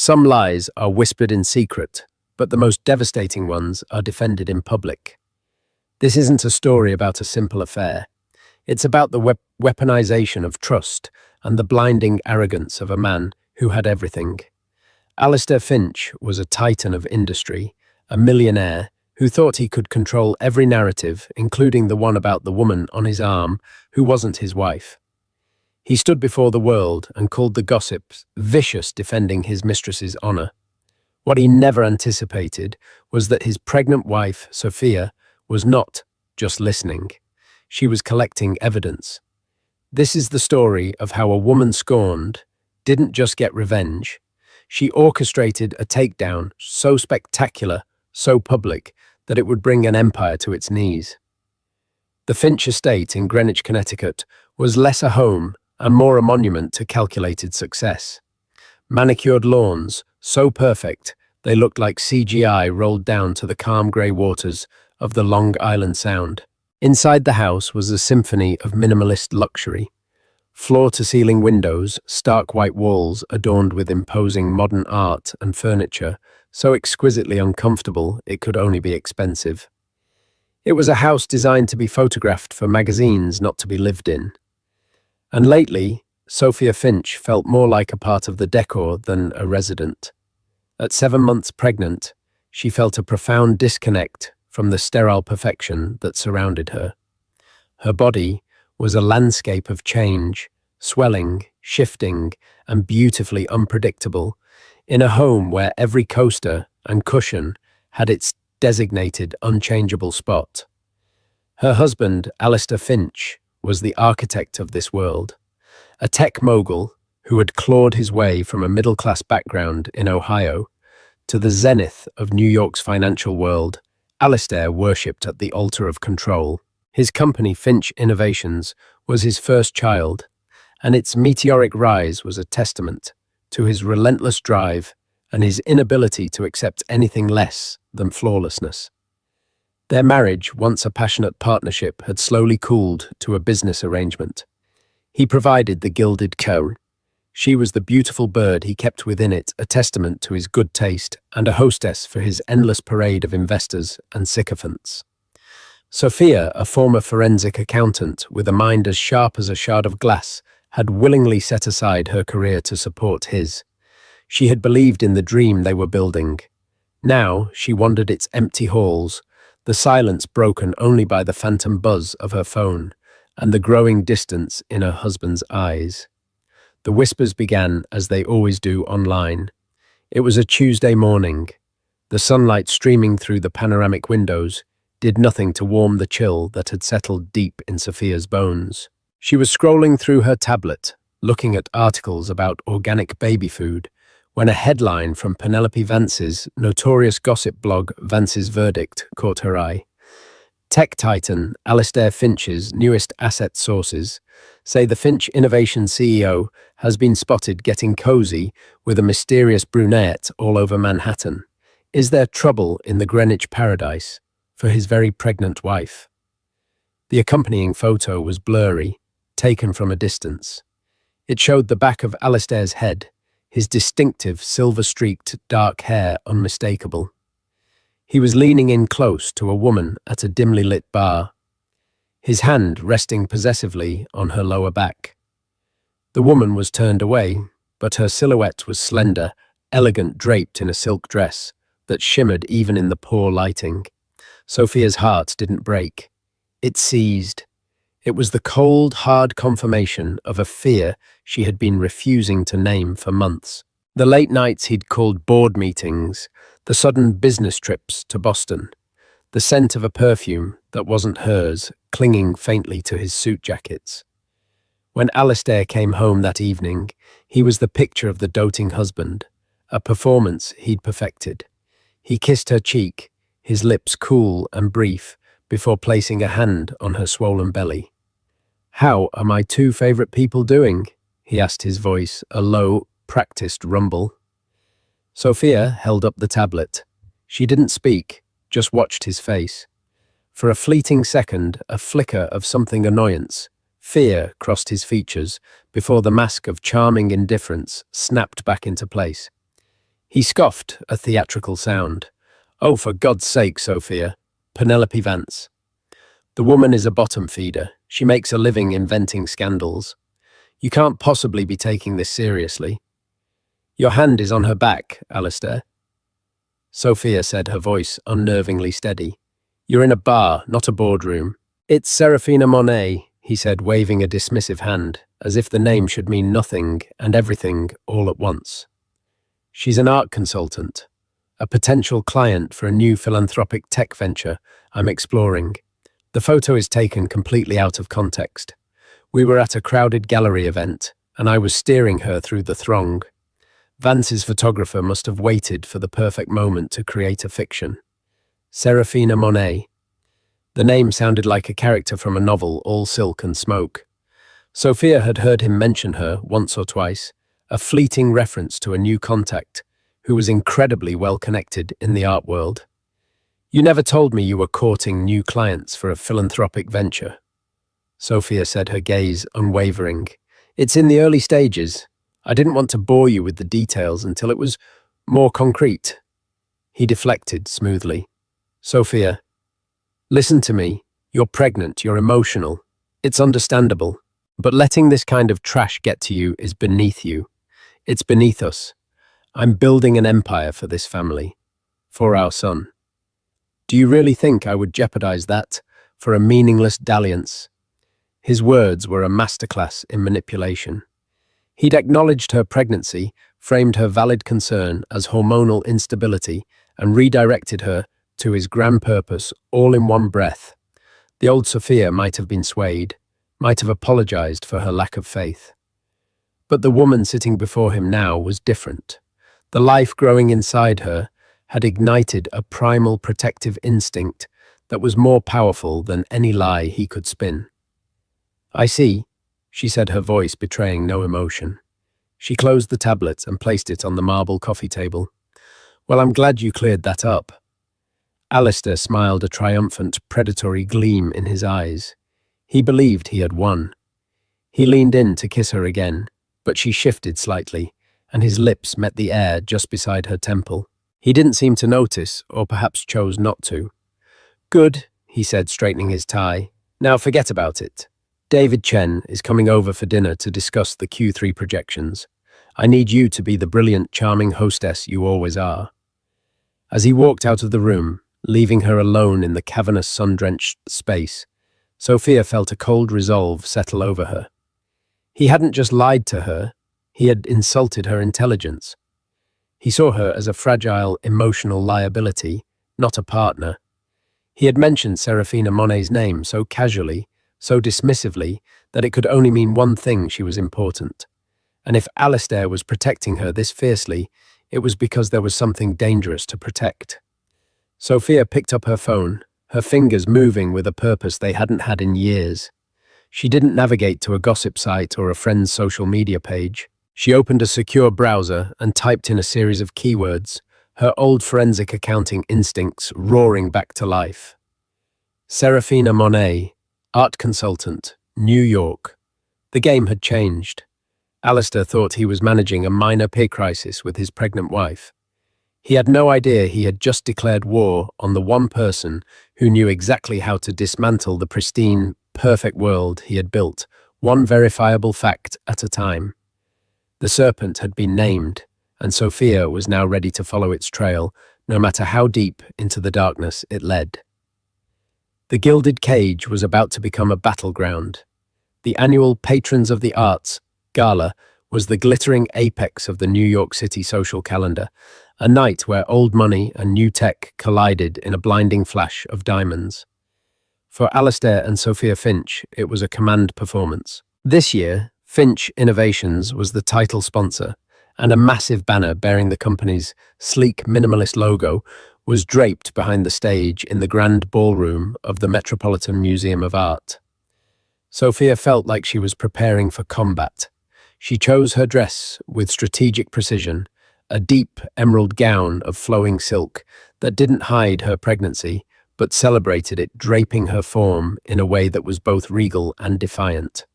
Some lies are whispered in secret, but the most devastating ones are defended in public. This isn't a story about a simple affair. It's about the weaponization of trust and the blinding arrogance of a man who had everything. Alistair Finch was a titan of industry, a millionaire who thought he could control every narrative, including the one about the woman on his arm who wasn't his wife. He stood before the world and called the gossips vicious, defending his mistress's honor. What he never anticipated was that his pregnant wife, Sophia, was not just listening. She was collecting evidence. This is the story of how a woman scorned didn't just get revenge. She orchestrated a takedown so spectacular, so public, that it would bring an empire to its knees. The Finch estate in Greenwich, Connecticut, was less a home and more a monument to calculated success. Manicured lawns, so perfect they looked like CGI rolled down to the calm grey waters of the Long Island Sound. Inside the house was a symphony of minimalist luxury. Floor-to-ceiling windows, stark white walls adorned with imposing modern art and furniture, so exquisitely uncomfortable it could only be expensive. It was a house designed to be photographed for magazines, not to be lived in. And lately, Sophia Finch felt more like a part of the decor than a resident. At 7 months pregnant, she felt a profound disconnect from the sterile perfection that surrounded her. Her body was a landscape of change, swelling, shifting, and beautifully unpredictable, in a home where every coaster and cushion had its designated unchangeable spot. Her husband, Alistair Finch, was the architect of this world, a tech mogul who had clawed his way from a middle-class background in Ohio to the zenith of New York's financial world. Alistair worshipped at the altar of control. His company, Finch Innovations, was his first child, and its meteoric rise was a testament to his relentless drive and his inability to accept anything less than flawlessness. Their marriage, once a passionate partnership, had slowly cooled to a business arrangement. He provided the gilded cow. She was the beautiful bird he kept within it, a testament to his good taste and a hostess for his endless parade of investors and sycophants. Sophia, a former forensic accountant with a mind as sharp as a shard of glass, had willingly set aside her career to support his. She had believed in the dream they were building. Now she wandered its empty halls, the silence broken only by the phantom buzz of her phone and the growing distance in her husband's eyes. The whispers began as they always do online. It was a Tuesday morning. The sunlight streaming through the panoramic windows did nothing to warm the chill that had settled deep in Sophia's bones. She was scrolling through her tablet, looking at articles about organic baby food, when a headline from Penelope Vance's notorious gossip blog Vance's Verdict caught her eye. Tech titan Alistair Finch's newest asset sources say the Finch Innovation CEO has been spotted getting cozy with a mysterious brunette all over Manhattan. Is there trouble in the Greenwich paradise for his very pregnant wife? The accompanying photo was blurry, taken from a distance. It showed the back of Alistair's head, his distinctive silver-streaked dark hair unmistakable. He was leaning in close to a woman at a dimly lit bar, his hand resting possessively on her lower back. The woman was turned away, but her silhouette was slender, elegant, draped in a silk dress that shimmered even in the poor lighting. Sophia's heart didn't break. It seized. It was the cold, hard confirmation of a fear she had been refusing to name for months. The late nights he'd called board meetings, the sudden business trips to Boston, the scent of a perfume that wasn't hers, clinging faintly to his suit jackets. When Alistair came home that evening, he was the picture of the doting husband, a performance he'd perfected. He kissed her cheek, his lips cool and brief, before placing a hand on her swollen belly. "How are my two favorite people doing?" he asked, his voice a low, practiced rumble. Sophia held up the tablet. She didn't speak, just watched his face. For a fleeting second, a flicker of something annoyance, fear crossed his features before the mask of charming indifference snapped back into place. He scoffed, a theatrical sound. Oh, for God's sake, Sophia. Penelope Vance. The woman is a bottom feeder. She makes a living inventing scandals. You can't possibly be taking this seriously. Your hand is on her back, Alistair. Sophia said, her voice unnervingly steady. You're in a bar, not a boardroom. It's Serafina Monet, he said, waving a dismissive hand, as if the name should mean nothing and everything all at once. She's an art consultant, a potential client for a new philanthropic tech venture I'm exploring. The photo is taken completely out of context. We were at a crowded gallery event, and I was steering her through the throng. Vance's photographer must have waited for the perfect moment to create a fiction. Serafina Monet. The name sounded like a character from a novel, all silk and smoke. Sophia had heard him mention her once or twice, a fleeting reference to a new contact who was incredibly well connected in the art world. You never told me you were courting new clients for a philanthropic venture. Sophia said, her gaze unwavering. It's in the early stages. I didn't want to bore you with the details until it was more concrete. He deflected smoothly. Sophia, listen to me. You're pregnant, you're emotional. It's understandable. But letting this kind of trash get to you is beneath you. It's beneath us. I'm building an empire for this family. For our son. Do you really think I would jeopardize that for a meaningless dalliance? His words were a masterclass in manipulation. He'd acknowledged her pregnancy, framed her valid concern as hormonal instability, and redirected her to his grand purpose all in one breath. The old Sophia might have been swayed, might have apologized for her lack of faith. But the woman sitting before him now was different. The life growing inside her had ignited a primal protective instinct that was more powerful than any lie he could spin. I see, she said, her voice betraying no emotion. She closed the tablet and placed it on the marble coffee table. Well, I'm glad you cleared that up. Alistair smiled, a triumphant, predatory gleam in his eyes. He believed he had won. He leaned in to kiss her again, but she shifted slightly, and his lips met the air just beside her temple. He didn't seem to notice, or perhaps chose not to. Good, he said, straightening his tie. Now forget about it. David Chen is coming over for dinner to discuss the Q3 projections. I need you to be the brilliant, charming hostess you always are. As he walked out of the room, leaving her alone in the cavernous, sun-drenched space, Sophia felt a cold resolve settle over her. He hadn't just lied to her, he had insulted her intelligence. He saw her as a fragile, emotional liability, not a partner. He had mentioned Serafina Monet's name so casually, so dismissively, that it could only mean one thing: she was important. And if Alistair was protecting her this fiercely, it was because there was something dangerous to protect. Sophia picked up her phone, her fingers moving with a purpose they hadn't had in years. She didn't navigate to a gossip site or a friend's social media page. She opened a secure browser and typed in a series of keywords, her old forensic accounting instincts roaring back to life. Serafina Monet, art consultant, New York. The game had changed. Alistair thought he was managing a minor pay crisis with his pregnant wife. He had no idea he had just declared war on the one person who knew exactly how to dismantle the pristine, perfect world he had built, one verifiable fact at a time. The serpent had been named, and Sophia was now ready to follow its trail, no matter how deep into the darkness it led. The Gilded Cage was about to become a battleground. The annual Patrons of the Arts Gala was the glittering apex of the New York City social calendar, a night where old money and new tech collided in a blinding flash of diamonds. For Alistair and Sophia Finch, it was a command performance. This year, Finch Innovations was the title sponsor, and a massive banner bearing the company's sleek minimalist logo was draped behind the stage in the grand ballroom of the Metropolitan Museum of Art. Sophia felt like she was preparing for combat. She chose her dress with strategic precision, a deep emerald gown of flowing silk that didn't hide her pregnancy, but celebrated it, draping her form in a way that was both regal and defiant.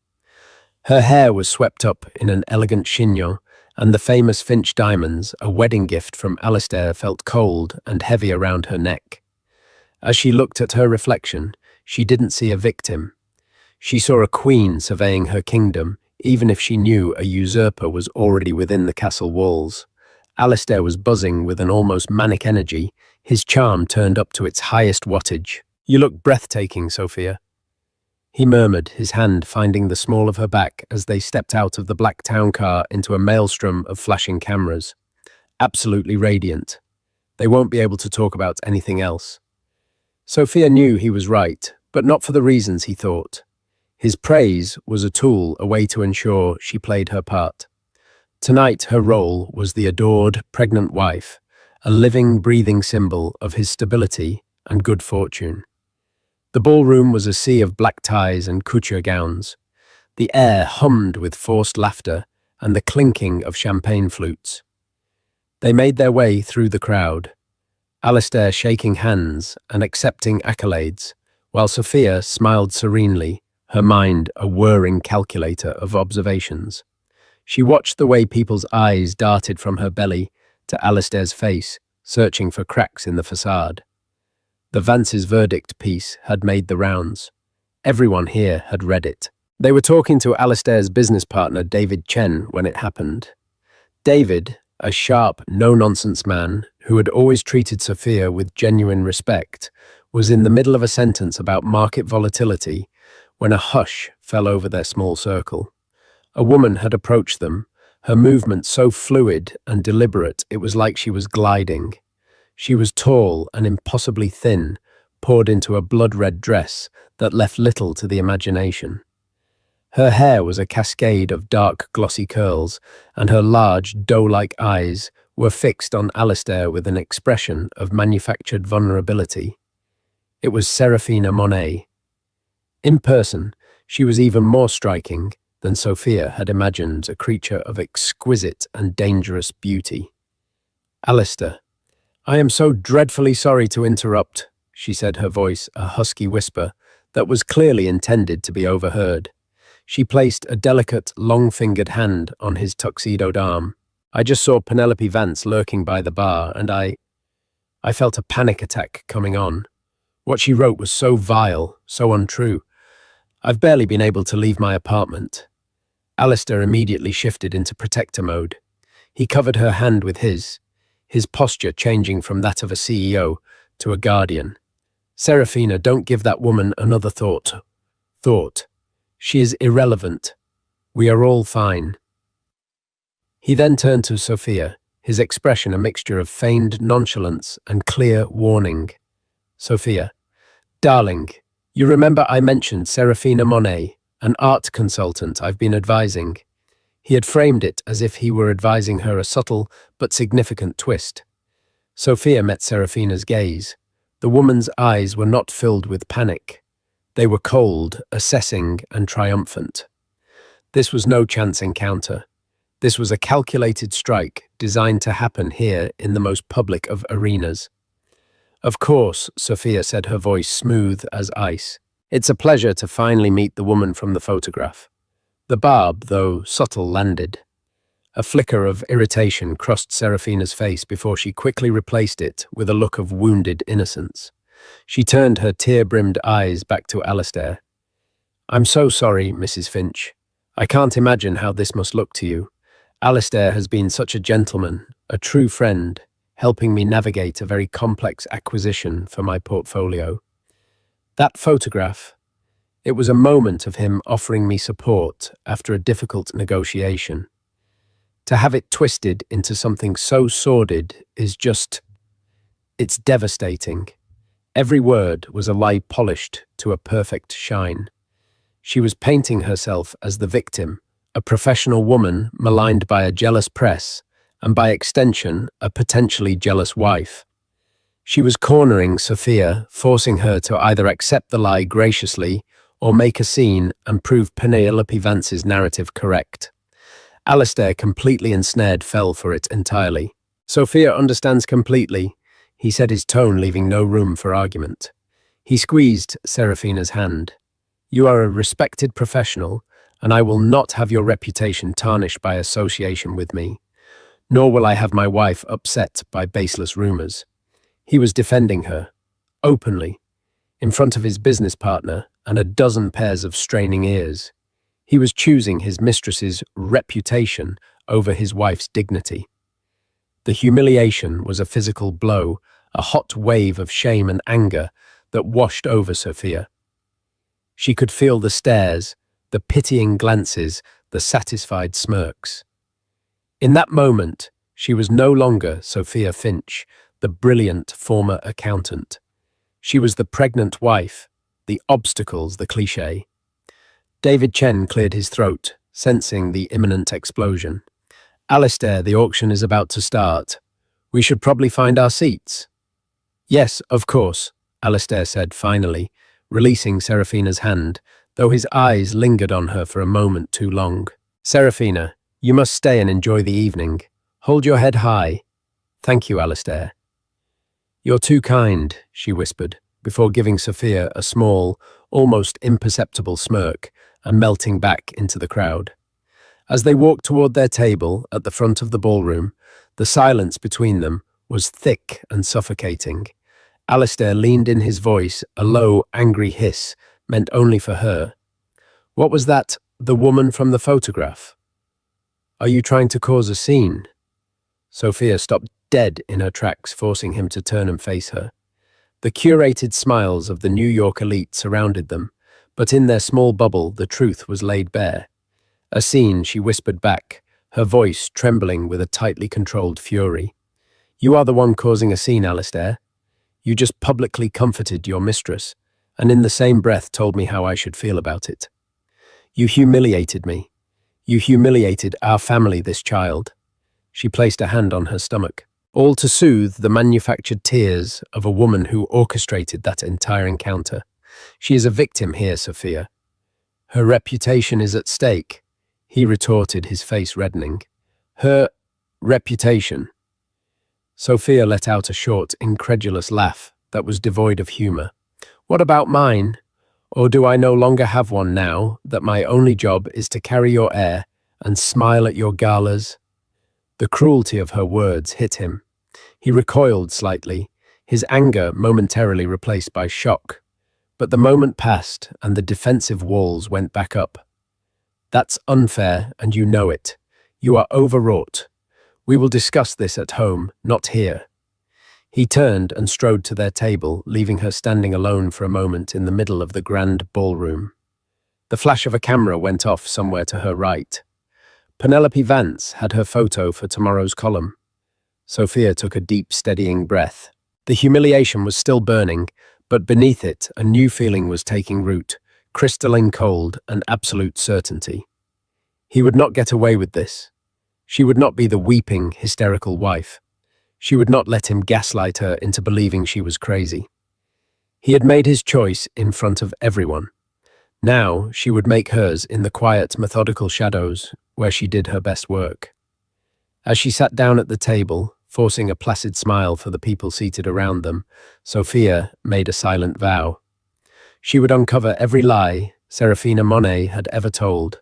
Her hair was swept up in an elegant chignon, and the famous Finch diamonds, a wedding gift from Alistair, felt cold and heavy around her neck. As she looked at her reflection, she didn't see a victim. She saw a queen surveying her kingdom, even if she knew a usurper was already within the castle walls. Alistair was buzzing with an almost manic energy, his charm turned up to its highest wattage. "You look breathtaking, Sophia," he murmured, his hand finding the small of her back as they stepped out of the black town car into a maelstrom of flashing cameras. "Absolutely radiant. They won't be able to talk about anything else." Sophia knew he was right, but not for the reasons he thought. His praise was a tool, a way to ensure she played her part. Tonight her role was the adored, pregnant wife, a living, breathing symbol of his stability and good fortune. The ballroom was a sea of black ties and couture gowns. The air hummed with forced laughter and the clinking of champagne flutes. They made their way through the crowd, Alistair shaking hands and accepting accolades, while Sophia smiled serenely, her mind a whirring calculator of observations. She watched the way people's eyes darted from her belly to Alistair's face, searching for cracks in the facade. The Vance's verdict piece had made the rounds. Everyone here had read it. They were talking to Alistair's business partner, David Chen, when it happened. David, a sharp, no-nonsense man who had always treated Sophia with genuine respect, was in the middle of a sentence about market volatility when a hush fell over their small circle. A woman had approached them, her movement so fluid and deliberate it was like she was gliding. She was tall and impossibly thin, poured into a blood-red dress that left little to the imagination. Her hair was a cascade of dark, glossy curls, and her large, doe-like eyes were fixed on Alistair with an expression of manufactured vulnerability. It was Seraphina Monet. In person, she was even more striking than Sophia had imagined, a creature of exquisite and dangerous beauty. "Alistair, I am so dreadfully sorry to interrupt," she said, her voice a husky whisper that was clearly intended to be overheard. She placed a delicate, long-fingered hand on his tuxedoed arm. "I just saw Penelope Vance lurking by the bar, and I felt a panic attack coming on. What she wrote was so vile, so untrue. I've barely been able to leave my apartment." Alistair immediately shifted into protector mode. He covered her hand with his posture changing from that of a CEO to a guardian. "Seraphina, don't give that woman another thought. She is irrelevant. We are all fine." He then turned to Sophia, his expression a mixture of feigned nonchalance and clear warning. "Sophia, darling, you remember I mentioned Seraphina Monet, an art consultant I've been advising." He had framed it as if he were advising her a subtle but significant twist. Sophia met Seraphina's gaze. The woman's eyes were not filled with panic. They were cold, assessing, and triumphant. This was no chance encounter. This was a calculated strike designed to happen here in the most public of arenas. "Of course," Sophia said, her voice smooth as ice. "It's a pleasure to finally meet the woman from the photograph." The barb, though subtle, landed. A flicker of irritation crossed Seraphina's face before she quickly replaced it with a look of wounded innocence. She turned her tear-brimmed eyes back to Alistair. "I'm so sorry, Mrs. Finch. I can't imagine how this must look to you. Alistair has been such a gentleman, a true friend, helping me navigate a very complex acquisition for my portfolio. That photograph, it was a moment of him offering me support after a difficult negotiation. To have it twisted into something so sordid is it's devastating." Every word was a lie polished to a perfect shine. She was painting herself as the victim, a professional woman maligned by a jealous press, and by extension, a potentially jealous wife. She was cornering Sophia, forcing her to either accept the lie graciously or make a scene and prove Penelope Vance's narrative correct. Alistair, completely ensnared, fell for it entirely. "Sophia understands completely," he said, his tone leaving no room for argument. He squeezed Seraphina's hand. "You are a respected professional, and I will not have your reputation tarnished by association with me. nor will I have my wife upset by baseless rumors. He was defending her, openly, in front of his business partner and a dozen pairs of straining ears. He was choosing his mistress's reputation over his wife's dignity. The humiliation was a physical blow, a hot wave of shame and anger that washed over Sophia. She could feel the stares, the pitying glances, the satisfied smirks. In that moment, she was no longer Sophia Finch, the brilliant former accountant. She was the pregnant wife, the obstacles, the cliché. David Chen cleared his throat, sensing the imminent explosion. Alistair, the auction is about to start. We should probably find our seats. Yes, of course, Alistair said finally, releasing Seraphina's hand, though his eyes lingered on her for a moment too long. Seraphina, you must stay and enjoy the evening. Hold your head high. Thank you, Alistair. You're too kind, she whispered, before giving Sophia a small, almost imperceptible smirk and melting back into the crowd. As they walked toward their table at the front of the ballroom, the silence between them was thick and suffocating. Alistair leaned in his voice, a low, angry hiss, meant only for her. What was that, the woman from the photograph? Are you trying to cause a scene? Sophia stopped dead in her tracks, forcing him to turn and face her. The curated smiles of the New York elite surrounded them, but in their small bubble the truth was laid bare. A scene, she whispered back, her voice trembling with a tightly controlled fury. You are the one causing a scene, Alistair. You just publicly comforted your mistress, and in the same breath told me how I should feel about it. You humiliated me. You humiliated our family, this child. She placed a hand on her stomach, all to soothe the manufactured tears of a woman who orchestrated that entire encounter. She is a victim here, Sophia. Her reputation is at stake, he retorted, his face reddening. Her reputation. Sophia let out a short, incredulous laugh that was devoid of humor. What about mine? Or do I no longer have one now that my only job is to carry your air and smile at your galas? The cruelty of her words hit him. He recoiled slightly, his anger momentarily replaced by shock. But the moment passed and the defensive walls went back up. That's unfair, and you know it. You are overwrought. We will discuss this at home, not here. He turned and strode to their table, leaving her standing alone for a moment in the middle of the grand ballroom. The flash of a camera went off somewhere to her right. Penelope Vance had her photo for tomorrow's column. Sophia took a deep, steadying breath. The humiliation was still burning, but beneath it, a new feeling was taking root, crystalline cold and absolute certainty. He would not get away with this. She would not be the weeping, hysterical wife. She would not let him gaslight her into believing she was crazy. He had made his choice in front of everyone. Now she would make hers in the quiet, methodical shadows where she did her best work. As she sat down at the table, forcing a placid smile for the people seated around them, Sophia made a silent vow. She would uncover every lie Seraphina Monet had ever told.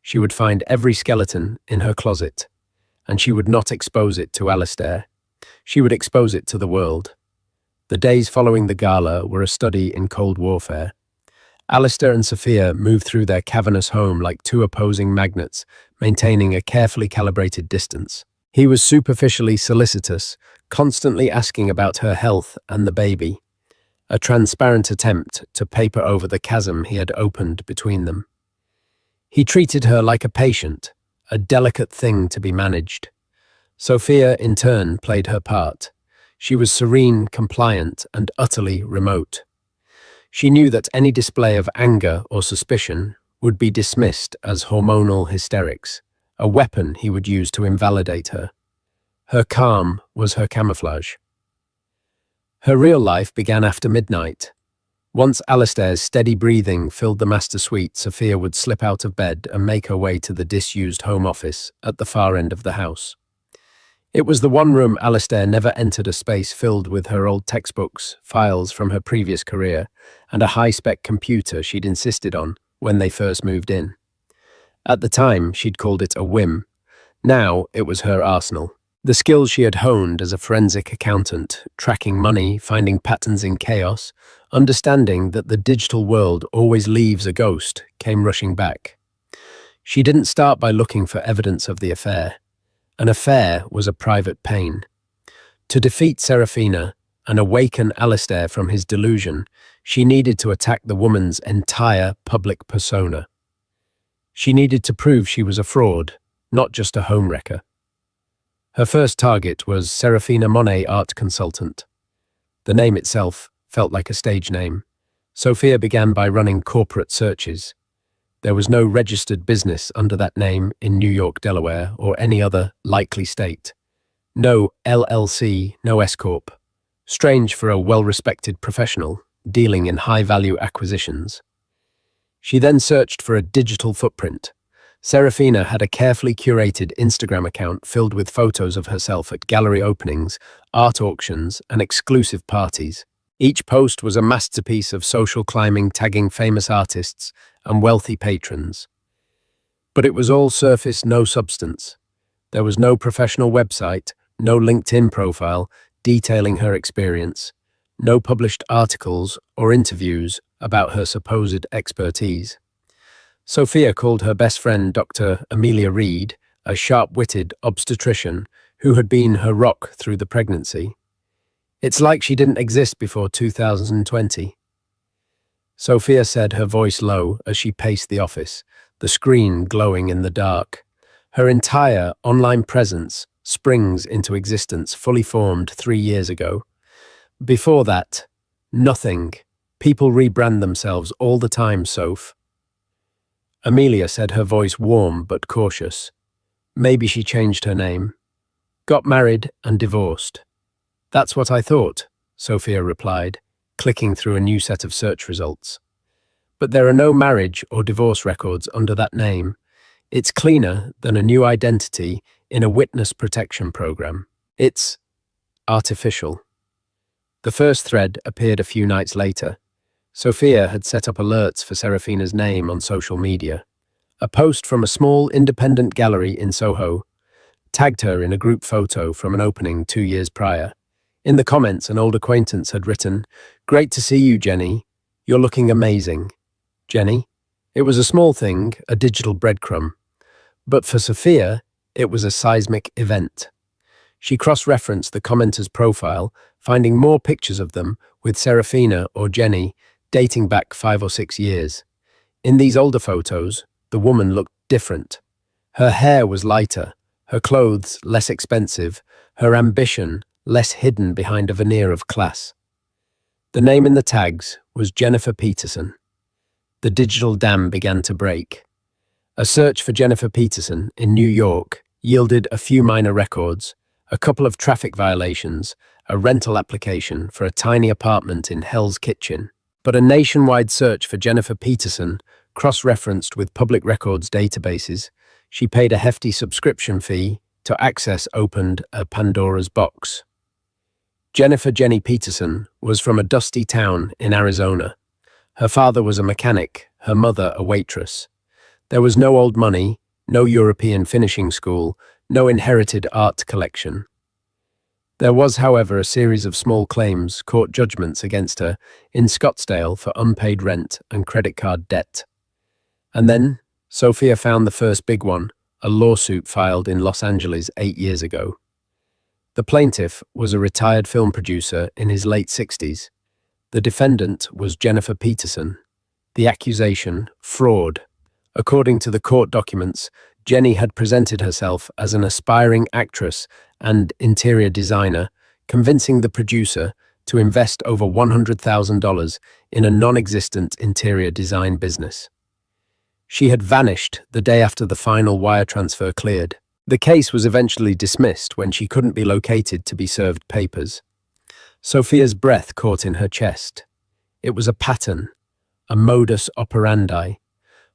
She would find every skeleton in her closet, and she would not expose it to Alistair. She would expose it to the world. The days following the gala were a study in cold warfare. Alistair and Sophia moved through their cavernous home like two opposing magnets, maintaining a carefully calibrated distance. He was superficially solicitous, constantly asking about her health and the baby, a transparent attempt to paper over the chasm he had opened between them. He treated her like a patient, a delicate thing to be managed. Sophia, in turn, played her part. She was serene, compliant, and utterly remote. She knew that any display of anger or suspicion would be dismissed as hormonal hysterics, a weapon he would use to invalidate her. Her calm was her camouflage. Her real life began after midnight. Once Alistair's steady breathing filled the master suite, Sophia would slip out of bed and make her way to the disused home office at the far end of the house. It was the one room Alistair never entered, a space filled with her old textbooks, files from her previous career, and a high-spec computer she'd insisted on when they first moved in. At the time, she'd called it a whim. Now it was her arsenal. The skills she had honed as a forensic accountant, tracking money, finding patterns in chaos, understanding that the digital world always leaves a ghost, came rushing back. She didn't start by looking for evidence of the affair. An affair was a private pain. To defeat Serafina and awaken Alistair from his delusion, she needed to attack the woman's entire public persona. She needed to prove she was a fraud, not just a homewrecker. Her first target was Serafina Monet, art consultant. The name itself felt like a stage name. Sophia began by running corporate searches. There was no registered business under that name in New York, Delaware, or any other likely state. No LLC, no S-Corp. Strange for a well-respected professional dealing in high-value acquisitions. She then searched for a digital footprint. Serafina had a carefully curated Instagram account filled with photos of herself at gallery openings, art auctions, and exclusive parties. Each post was a masterpiece of social climbing, tagging famous artists and wealthy patrons. But it was all surface, no substance. There was no professional website, no LinkedIn profile detailing her experience, no published articles or interviews about her supposed expertise. Sophia called her best friend Dr. Amelia Reed, a sharp-witted obstetrician who had been her rock through the pregnancy. It's like she didn't exist before 2020. Sophia said, her voice low as she paced the office, the screen glowing in the dark. Her entire online presence springs into existence fully formed 3 years ago. Before that, nothing. People rebrand themselves all the time, Soph. Amelia said, her voice warm but cautious. Maybe she changed her name. Got married and divorced. That's what I thought, Sophia replied, clicking through a new set of search results. But there are no marriage or divorce records under that name. It's cleaner than a new identity in a witness protection program. It's artificial. The first thread appeared a few nights later. Sophia had set up alerts for Serafina's name on social media. A post from a small independent gallery in Soho tagged her in a group photo from an opening 2 years prior. In the comments, an old acquaintance had written, "Great to see you, Jenny. You're looking amazing." Jenny? It was a small thing, a digital breadcrumb. But for Sophia, it was a seismic event. She cross-referenced the commenter's profile, finding more pictures of them with Serafina or Jenny dating back 5 or 6 years. In these older photos, the woman looked different. Her hair was lighter, her clothes less expensive, her ambition less hidden behind a veneer of class. The name in the tags was Jennifer Peterson. The digital dam began to break. A search for Jennifer Peterson in New York yielded a few minor records, a couple of traffic violations, a rental application for a tiny apartment in Hell's Kitchen. But a nationwide search for Jennifer Peterson, cross-referenced with public records databases, she paid a hefty subscription fee to access opened a Pandora's box. Jennifer Jenny Peterson was from a dusty town in Arizona. Her father was a mechanic, her mother a waitress. There was no old money, no European finishing school, no inherited art collection. There was, however, a series of small claims, court judgments against her in Scottsdale for unpaid rent and credit card debt. And then Sophia found the first big one, a lawsuit filed in Los Angeles 8 years ago. The plaintiff was a retired film producer in his late 60s. The defendant was Jennifer Peterson. The accusation, fraud. According to the court documents, Jenny had presented herself as an aspiring actress and interior designer, convincing the producer to invest over $100,000 in a non-existent interior design business. She had vanished the day after the final wire transfer cleared. The case was eventually dismissed when she couldn't be located to be served papers. Sophia's breath caught in her chest. It was a pattern, a modus operandi.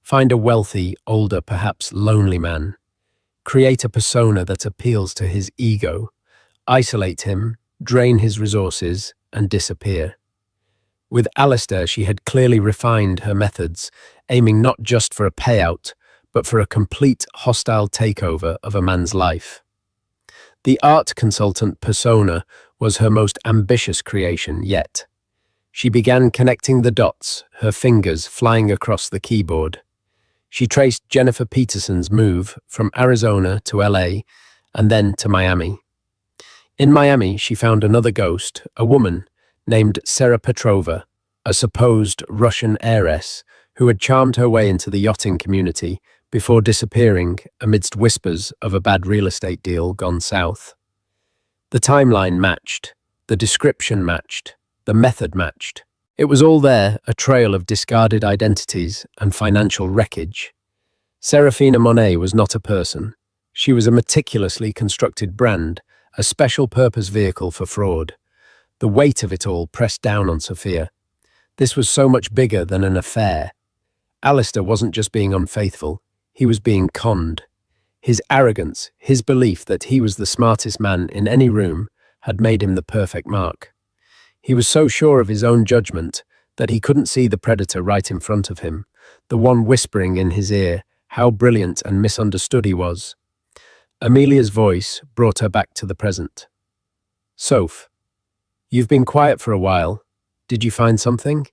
Find a wealthy, older, perhaps lonely man. Create a persona that appeals to his ego. Isolate him, drain his resources, and disappear. With Alistair, she had clearly refined her methods, aiming not just for a payout, but for a complete hostile takeover of a man's life. The art consultant persona was her most ambitious creation yet. She began connecting the dots, her fingers flying across the keyboard. She traced Jennifer Peterson's move from Arizona to LA and then to Miami. In Miami, she found another ghost, a woman named Sarah Petrova, a supposed Russian heiress who had charmed her way into the yachting community before disappearing amidst whispers of a bad real estate deal gone south. The timeline matched, the description matched, the method matched. It was all there, a trail of discarded identities and financial wreckage. Serafina Monet was not a person. She was a meticulously constructed brand, a special-purpose vehicle for fraud. The weight of it all pressed down on Sophia. This was so much bigger than an affair. Alistair wasn't just being unfaithful, he was being conned. His arrogance, his belief that he was the smartest man in any room, had made him the perfect mark. He was so sure of his own judgment that he couldn't see the predator right in front of him, the one whispering in his ear how brilliant and misunderstood he was. Amelia's voice brought her back to the present. "Soph, you've been quiet for a while. Did you find something?"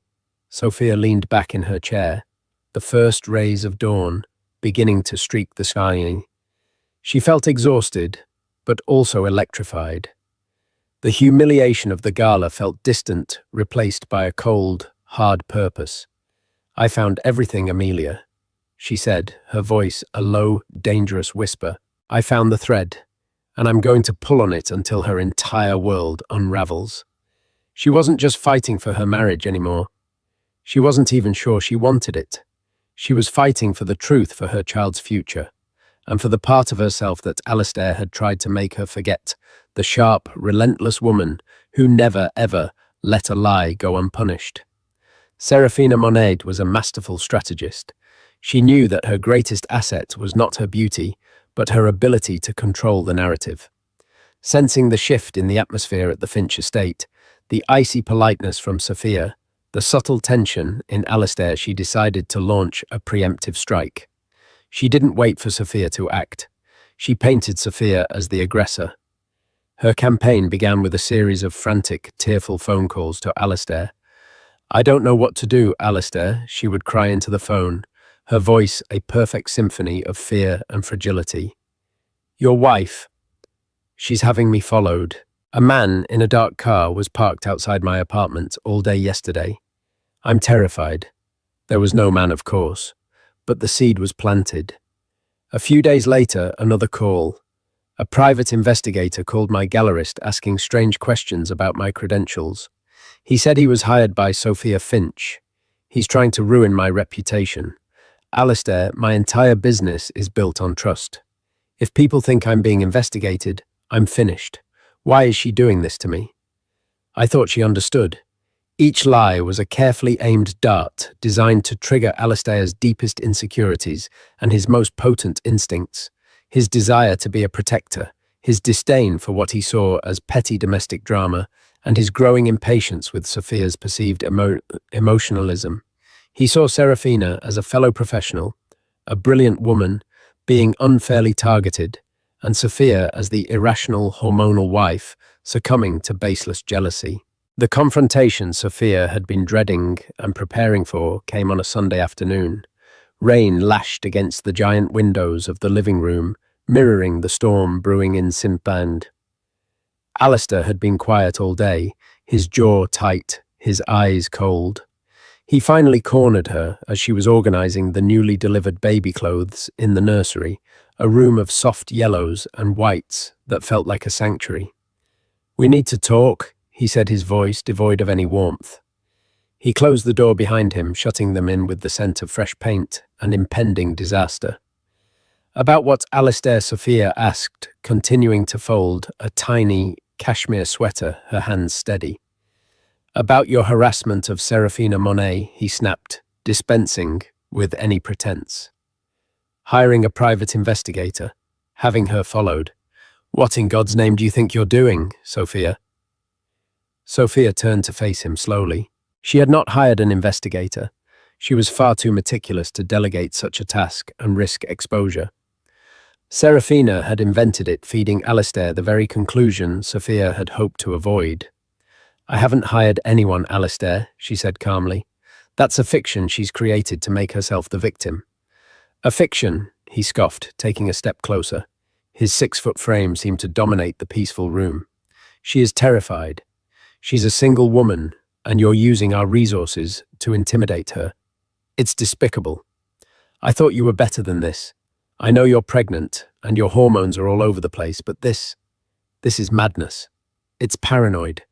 Sophia leaned back in her chair, the first rays of dawn beginning to streak the sky. She felt exhausted, but also electrified. The humiliation of the gala felt distant, replaced by a cold, hard purpose. "I found everything, Amelia," she said, her voice a low, dangerous whisper. "I found the thread, and I'm going to pull on it until her entire world unravels." She wasn't just fighting for her marriage anymore. She wasn't even sure she wanted it. She was fighting for the truth for her child's future, and for the part of herself that Alistair had tried to make her forget, the sharp, relentless woman who never, ever let a lie go unpunished. Serafina Monet was a masterful strategist. She knew that her greatest asset was not her beauty, but her ability to control the narrative. Sensing the shift in the atmosphere at the Finch estate, the icy politeness from Sophia, the subtle tension in Alistair, she decided to launch a preemptive strike. She didn't wait for Sophia to act. She painted Sophia as the aggressor. Her campaign began with a series of frantic, tearful phone calls to Alistair. "I don't know what to do, Alistair," she would cry into the phone, her voice a perfect symphony of fear and fragility. "Your wife, she's having me followed. A man in a dark car was parked outside my apartment all day yesterday. I'm terrified." There was no man, of course, but the seed was planted. A few days later, another call. A private investigator called my gallerist asking strange questions about my credentials. He said he was hired by Sophia Finch. "He's trying to ruin my reputation. Alistair, my entire business is built on trust. If people think I'm being investigated, I'm finished. Why is she doing this to me?" I thought she understood. Each lie was a carefully aimed dart designed to trigger Alistair's deepest insecurities and his most potent instincts, his desire to be a protector, his disdain for what he saw as petty domestic drama, and his growing impatience with Sophia's perceived emotionalism. He saw Serafina as a fellow professional, a brilliant woman, being unfairly targeted, and Sophia as the irrational, hormonal wife, succumbing to baseless jealousy. The confrontation Sophia had been dreading and preparing for came on a Sunday afternoon. Rain lashed against the giant windows of the living room, mirroring the storm brewing in Sinbad. Alistair had been quiet all day, his jaw tight, his eyes cold. He finally cornered her as she was organizing the newly delivered baby clothes in the nursery, a room of soft yellows and whites that felt like a sanctuary. "We need to talk," he said, his voice devoid of any warmth. He closed the door behind him, shutting them in with the scent of fresh paint and impending disaster. "About what?" Alistair, Sophia asked, continuing to fold a tiny cashmere sweater, her hands steady. "About your harassment of Serafina Monet," he snapped, dispensing with any pretense. "Hiring a private investigator, having her followed. What in God's name do you think you're doing, Sophia?" Sophia turned to face him slowly. She had not hired an investigator. She was far too meticulous to delegate such a task and risk exposure. Serafina had invented it, feeding Alistair the very conclusion Sophia had hoped to avoid. "I haven't hired anyone, Alistair," she said calmly. "That's a fiction she's created to make herself the victim." "A fiction," he scoffed, taking a step closer. His 6-foot frame seemed to dominate the peaceful room. "She is terrified. She's a single woman, and you're using our resources to intimidate her. It's despicable. I thought you were better than this. I know you're pregnant, and your hormones are all over the place, but this is madness. It's paranoid."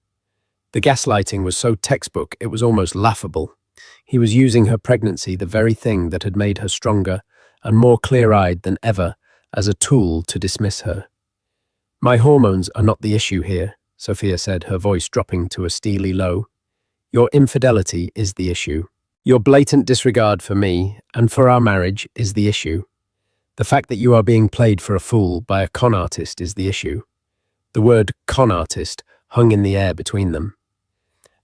The gaslighting was so textbook it was almost laughable. He was using her pregnancy, the very thing that had made her stronger and more clear-eyed than ever, as a tool to dismiss her. "My hormones are not the issue here," Sophia said, her voice dropping to a steely low. "Your infidelity is the issue. Your blatant disregard for me and for our marriage is the issue. The fact that you are being played for a fool by a con artist is the issue." The word con artist hung in the air between them.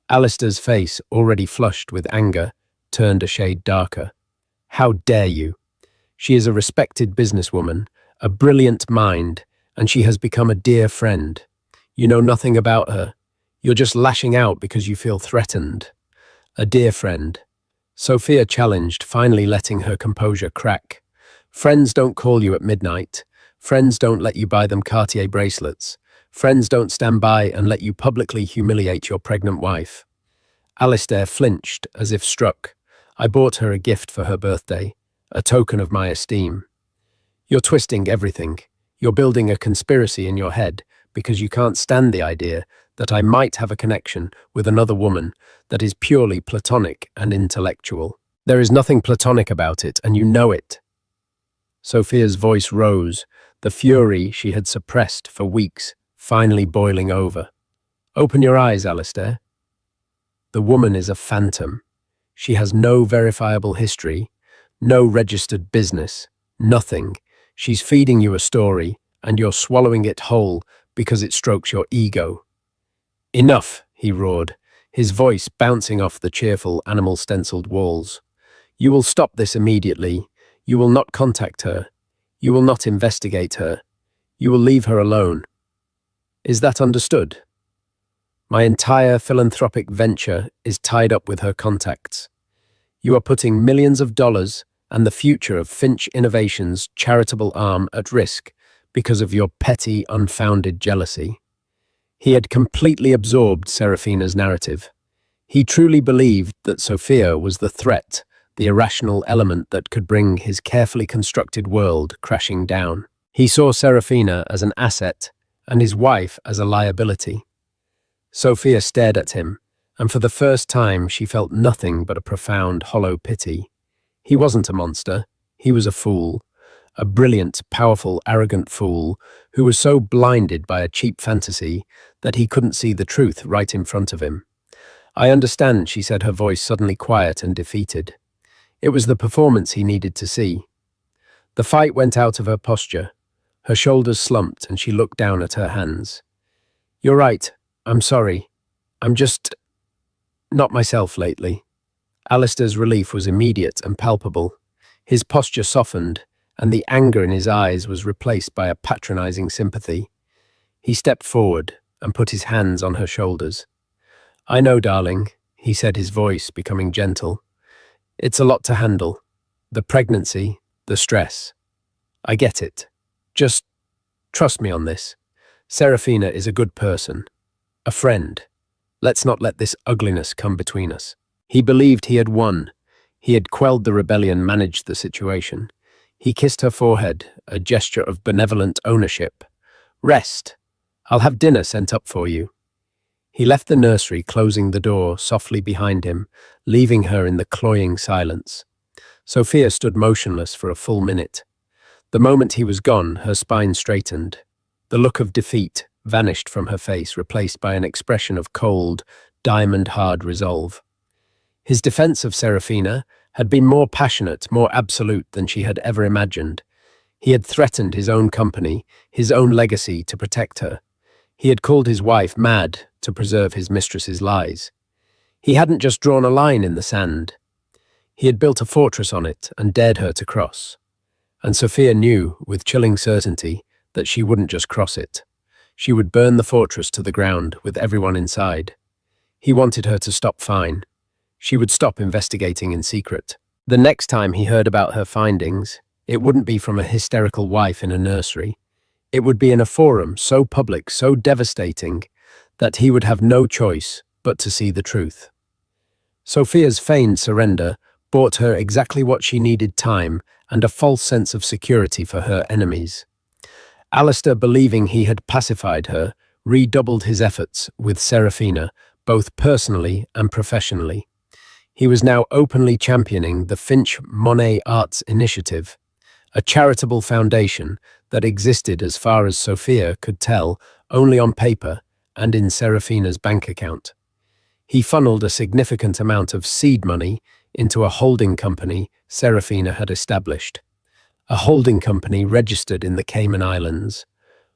Alistair's face, already flushed with anger, turned a shade darker. "How dare you? She is a respected businesswoman, a brilliant mind, and she has become a dear friend. You know nothing about her. You're just lashing out because you feel threatened." "A dear friend." Sophia challenged, finally letting her composure crack. "Friends don't call you at midnight. Friends don't let you buy them Cartier bracelets. Friends don't stand by and let you publicly humiliate your pregnant wife." Alistair flinched, as if struck. "I bought her a gift for her birthday, a token of my esteem." "You're twisting everything. You're building a conspiracy in your head because you can't stand the idea that I might have a connection with another woman that is purely platonic and intellectual. There is nothing platonic about it, and you know it." Sophia's voice rose, the fury she had suppressed for weeks finally boiling over. "Open your eyes, Alistair. The woman is a phantom. She has no verifiable history, no registered business, nothing. She's feeding you a story, and you're swallowing it whole because it strokes your ego." "Enough," he roared, his voice bouncing off the cheerful, animal-stenciled walls. "You will stop this immediately. You will not contact her. You will not investigate her. You will leave her alone. Is that understood? My entire philanthropic venture is tied up with her contacts. You are putting millions of dollars and the future of Finch Innovations' charitable arm at risk because of your petty, unfounded jealousy." He had completely absorbed Serafina's narrative. He truly believed that Sophia was the threat, the irrational element that could bring his carefully constructed world crashing down. He saw Serafina as an asset and his wife as a liability. Sophia stared at him, and for the first time she felt nothing but a profound, hollow pity. He wasn't a monster. He was a fool. A brilliant, powerful, arrogant fool who was so blinded by a cheap fantasy that he couldn't see the truth right in front of him. "I understand," she said, her voice suddenly quiet and defeated. It was the performance he needed to see. The fight went out of her posture. Her shoulders slumped and she looked down at her hands. "You're right. I'm sorry. I'm just not myself lately." Alistair's relief was immediate and palpable. His posture softened, and the anger in his eyes was replaced by a patronizing sympathy. He stepped forward and put his hands on her shoulders. "I know, darling," he said, his voice becoming gentle. "It's a lot to handle. The pregnancy, the stress. I get it. Just trust me on this. Serafina is a good person, a friend. Let's not let this ugliness come between us." He believed he had won. He had quelled the rebellion, managed the situation. He kissed her forehead, a gesture of benevolent ownership. "Rest. I'll have dinner sent up for you." He left the nursery, closing the door softly behind him, leaving her in the cloying silence. Sophia stood motionless for a full minute. The moment he was gone, her spine straightened. The look of defeat vanished from her face, replaced by an expression of cold, diamond-hard resolve. His defense of Serafina had been more passionate, more absolute than she had ever imagined. He had threatened his own company, his own legacy to protect her. He had called his wife mad to preserve his mistress's lies. He hadn't just drawn a line in the sand. He had built a fortress on it and dared her to cross. And Sophia knew, with chilling certainty, that she wouldn't just cross it. She would burn the fortress to the ground with everyone inside. He wanted her to stop fine. She would stop investigating in secret. The next time he heard about her findings, it wouldn't be from a hysterical wife in a nursery. It would be in a forum so public, so devastating, that he would have no choice but to see the truth. Sophia's feigned surrender bought her exactly what she needed: time and a false sense of security for her enemies. Alistair, believing he had pacified her, redoubled his efforts with Serafina, both personally and professionally. He was now openly championing the Finch Monet Arts Initiative, a charitable foundation that existed, as far as Sophia could tell, only on paper and in Serafina's bank account. He funneled a significant amount of seed money into a holding company Serafina had established, a holding company registered in the Cayman Islands.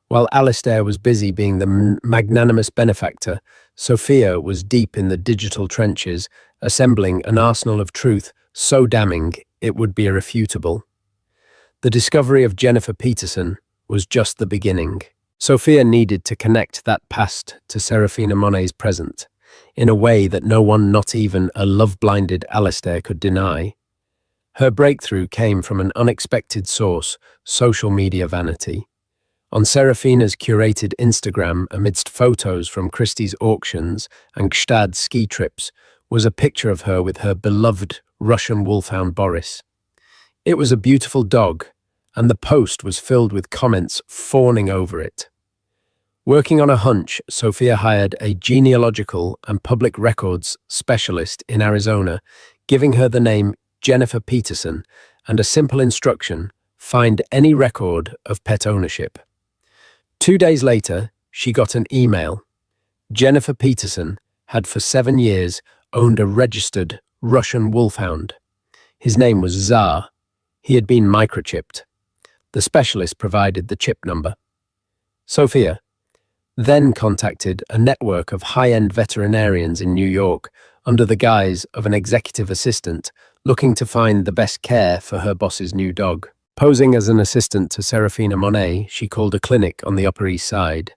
While Alistair was busy being the magnanimous benefactor, Sophia was deep in the digital trenches, assembling an arsenal of truth so damning it would be irrefutable. The discovery of Jennifer Peterson was just the beginning. Sophia needed to connect that past to Serafina Monet's present, in a way that no one, not even a love-blinded Alistair, could deny. Her breakthrough came from an unexpected source: social media vanity. On Serafina's curated Instagram, amidst photos from Christie's auctions and Gstad ski trips, was a picture of her with her beloved Russian wolfhound Boris. It was a beautiful dog, and the post was filled with comments fawning over it. Working on a hunch, Sophia hired a genealogical and public records specialist in Arizona, giving her the name Jennifer Peterson and a simple instruction: find any record of pet ownership. 2 days later, she got an email. Jennifer Peterson had for 7 years owned a registered Russian wolfhound. His name was Tsar. He had been microchipped. The specialist provided the chip number. Sophia then contacted a network of high-end veterinarians in New York under the guise of an executive assistant, looking to find the best care for her boss's new dog. Posing as an assistant to Serafina Monet, she called a clinic on the Upper East Side.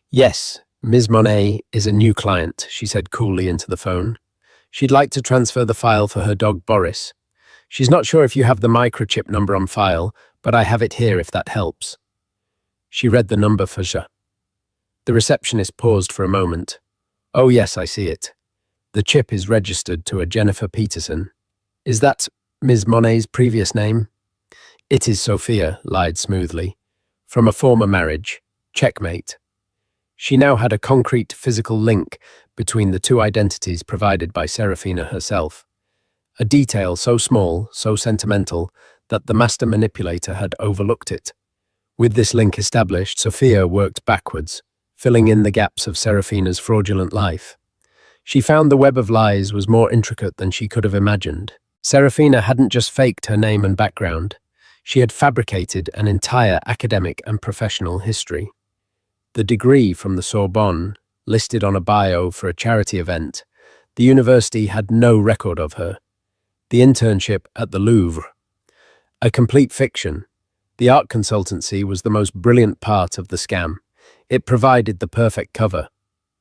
"Yes, Ms. Monet is a new client," she said coolly into the phone. "She'd like to transfer the file for her dog Boris. She's not sure if you have the microchip number on file, but I have it here if that helps." She read the number for Ja. The receptionist paused for a moment. "Oh yes, I see it. The chip is registered to a Jennifer Peterson. Is that Ms. Monet's previous name?" "It is," Sophia lied smoothly. "From a former marriage. Checkmate." She now had a concrete physical link between the two identities provided by Serafina herself. A detail so small, so sentimental, that the master manipulator had overlooked it. With this link established, Sophia worked backwards, filling in the gaps of Serafina's fraudulent life. She found the web of lies was more intricate than she could have imagined. Serafina hadn't just faked her name and background. She had fabricated an entire academic and professional history. The degree from the Sorbonne, listed on a bio for a charity event, the university had no record of her. The internship at the Louvre, a complete fiction. The art consultancy was the most brilliant part of the scam. It provided the perfect cover.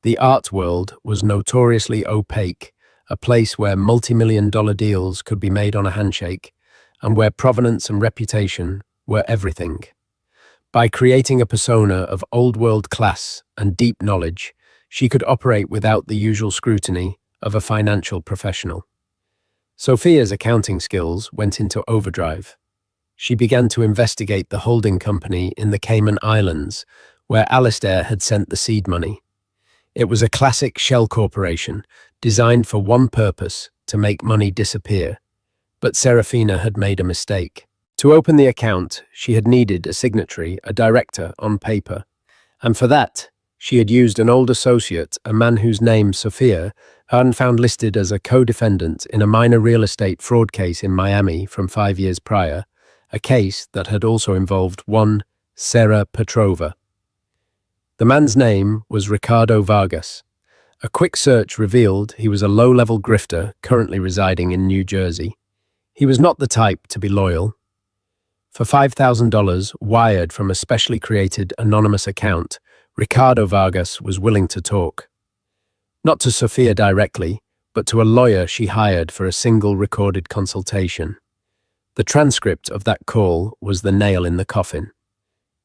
The art world was notoriously opaque, a place where multi-million-dollar deals could be made on a handshake, and where provenance and reputation were everything. By creating a persona of old-world class and deep knowledge, she could operate without the usual scrutiny of a financial professional. Sophia's accounting skills went into overdrive. She began to investigate the holding company in the Cayman Islands, where Alistair had sent the seed money. It was a classic shell corporation, designed for one purpose: to make money disappear. But Serafina had made a mistake. To open the account, she had needed a signatory, a director, on paper. And for that, she had used an old associate, a man whose name, Sophia, had found listed as a co-defendant in a minor real estate fraud case in Miami from 5 years prior, a case that had also involved one Sarah Petrova. The man's name was Ricardo Vargas. A quick search revealed he was a low-level grifter currently residing in New Jersey. He was not the type to be loyal. For $5,000 wired from a specially created anonymous account, Ricardo Vargas was willing to talk. Not to Sophia directly, but to a lawyer she hired for a single recorded consultation. The transcript of that call was the nail in the coffin.